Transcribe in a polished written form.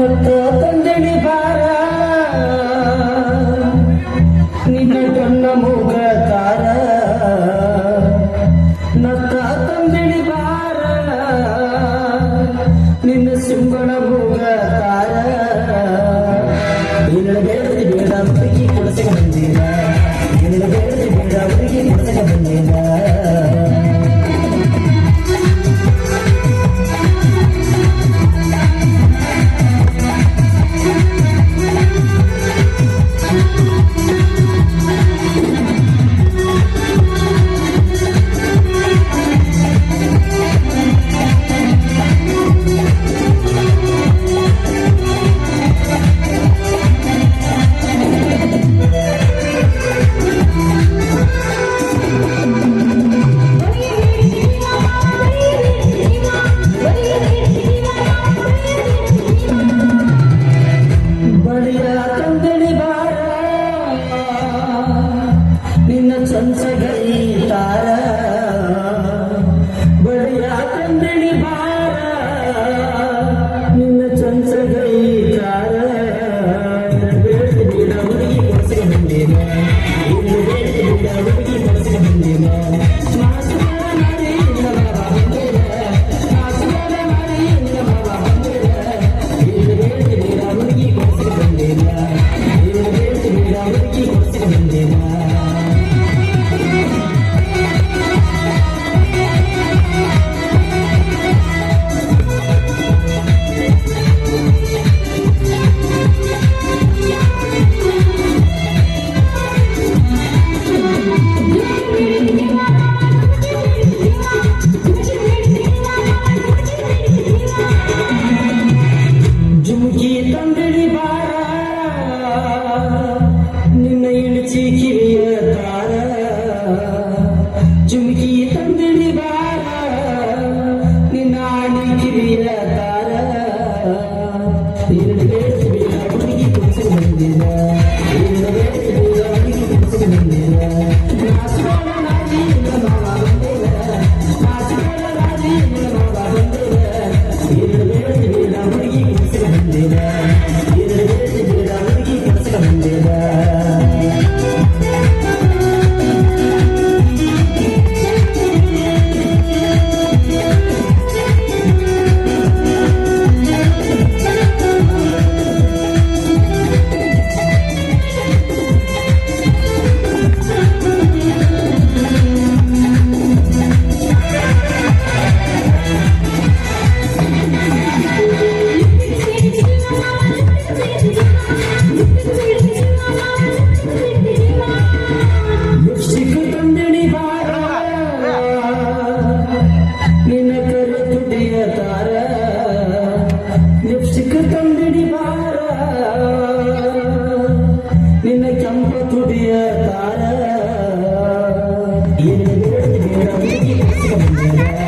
ನತ್ತ ತಂದೆಡಿ ಬಾರ ನಿನ್ನ ಕಣ್ಣ ಮೂಗ ತಾರ ನತ್ತ ತಂದೆಡಿ ಬಾರ ನಿನ್ನ ಸಿಂಬಣ ಮೂಗ ತಾರ ನಿನ್ನ ಬೇಡದಿ ಬೇಡ ಹುಡುಗಿ ಕೊಡಸಕ ಬಂದೀರ ನಿನ್ನ ಬೇಡದಿ ಬೇಡ ಹುಡುಗಿ ಕೊಡಸಕ ಬಂದೀರ तारा बढ़िया कंदड़ी बारा निन्न चंच गई तारा बेट बिड़ा हुಡುಗಿ ಕೊಡ್ಸಕ ಬಂದೇನ ಇನ್ನು ಬೇಟ ಬಿड़ा ಹುಡುಗಿ ಕೊಡ್ಸಕ ಬಂದೇನ ಮಾಸುಗಳ ಮಾರಿ ನಿನ್ನ ಬಾಬಾ ಬಂದೇನ ಮಾಸುಗಳ ಮಾರಿ ನಿನ್ನ ಬಾಬಾ ಬಂದೇನ ಇನ್ನು ಬೇಟ ಬಿड़ा ಹುಡುಗಿ ಕೊಡ್ಸಕ ಬಂದೇನ ಇನ್ನು ಬೇಟ ಬಿड़ा ಹುಡುಗಿ ಕೊಡ್ಸಕ ಬಂದೇನ ಜುಮ್ಕಿ ತಂದಡಿ ಬಾರ ನಿನ್ನ ಇಳಿಚಿ ಕಿವಿಯ ತಾರ ಜುಮ್ಕಿ ತಂದಡಿ ಬಾರ ನಿನ್ನ ಆಣಿ ಕಿವಿಯ ತಾರ ನಿನ್ನ ಬೇಡ ಬೇಡ ಹುಡುಗಿ ಕೊಡ್ಸಕ ಬಂದಿಲ್ಲ ನಿನ್ನ ಬೇಡ ಬೇಡ ಹುಡುಗಿ ಕೊಡ್ಸಕ ಬಂದಿಲ್ಲ ಮಾಸುಗಳ ನಾಡಿ ನಿನ್ನ ಬಾಬಾ ಬಂದಿಲ್ಲ ಮಾಸುಗಳ ನಾಡಿ ನಿನ್ನ ಬಾಬಾ ಬಂದಿಲ್ಲ ನಿನ್ನ ಬೇಡ ಬೇಡ ಹುಡುಗಿ ಕೊಡ್ಸಕ ಬಂದಿಲ್ಲ ನಿನ್ನ ಬೇಡ ಬೇಡ ಹುಡುಗಿ ಕೊಡ್ಸಕ ಬಂದಿಲ್ಲ ನಿನ್ನ ಕರೆ ತುಟಿಯ ತಾರ ಲಿಪ್ಸ್ಟಿಕ್ ತಂದಡಿ ಬಾರ ನಿನ್ನ ಕೆಂಪ ತುಟಿಯ ತಾರ ಏನು ಬೇಡ ಬೇಡ ಹುಡುಗಿ ಕೊಡ್ಸಕ ಬಂದೇನ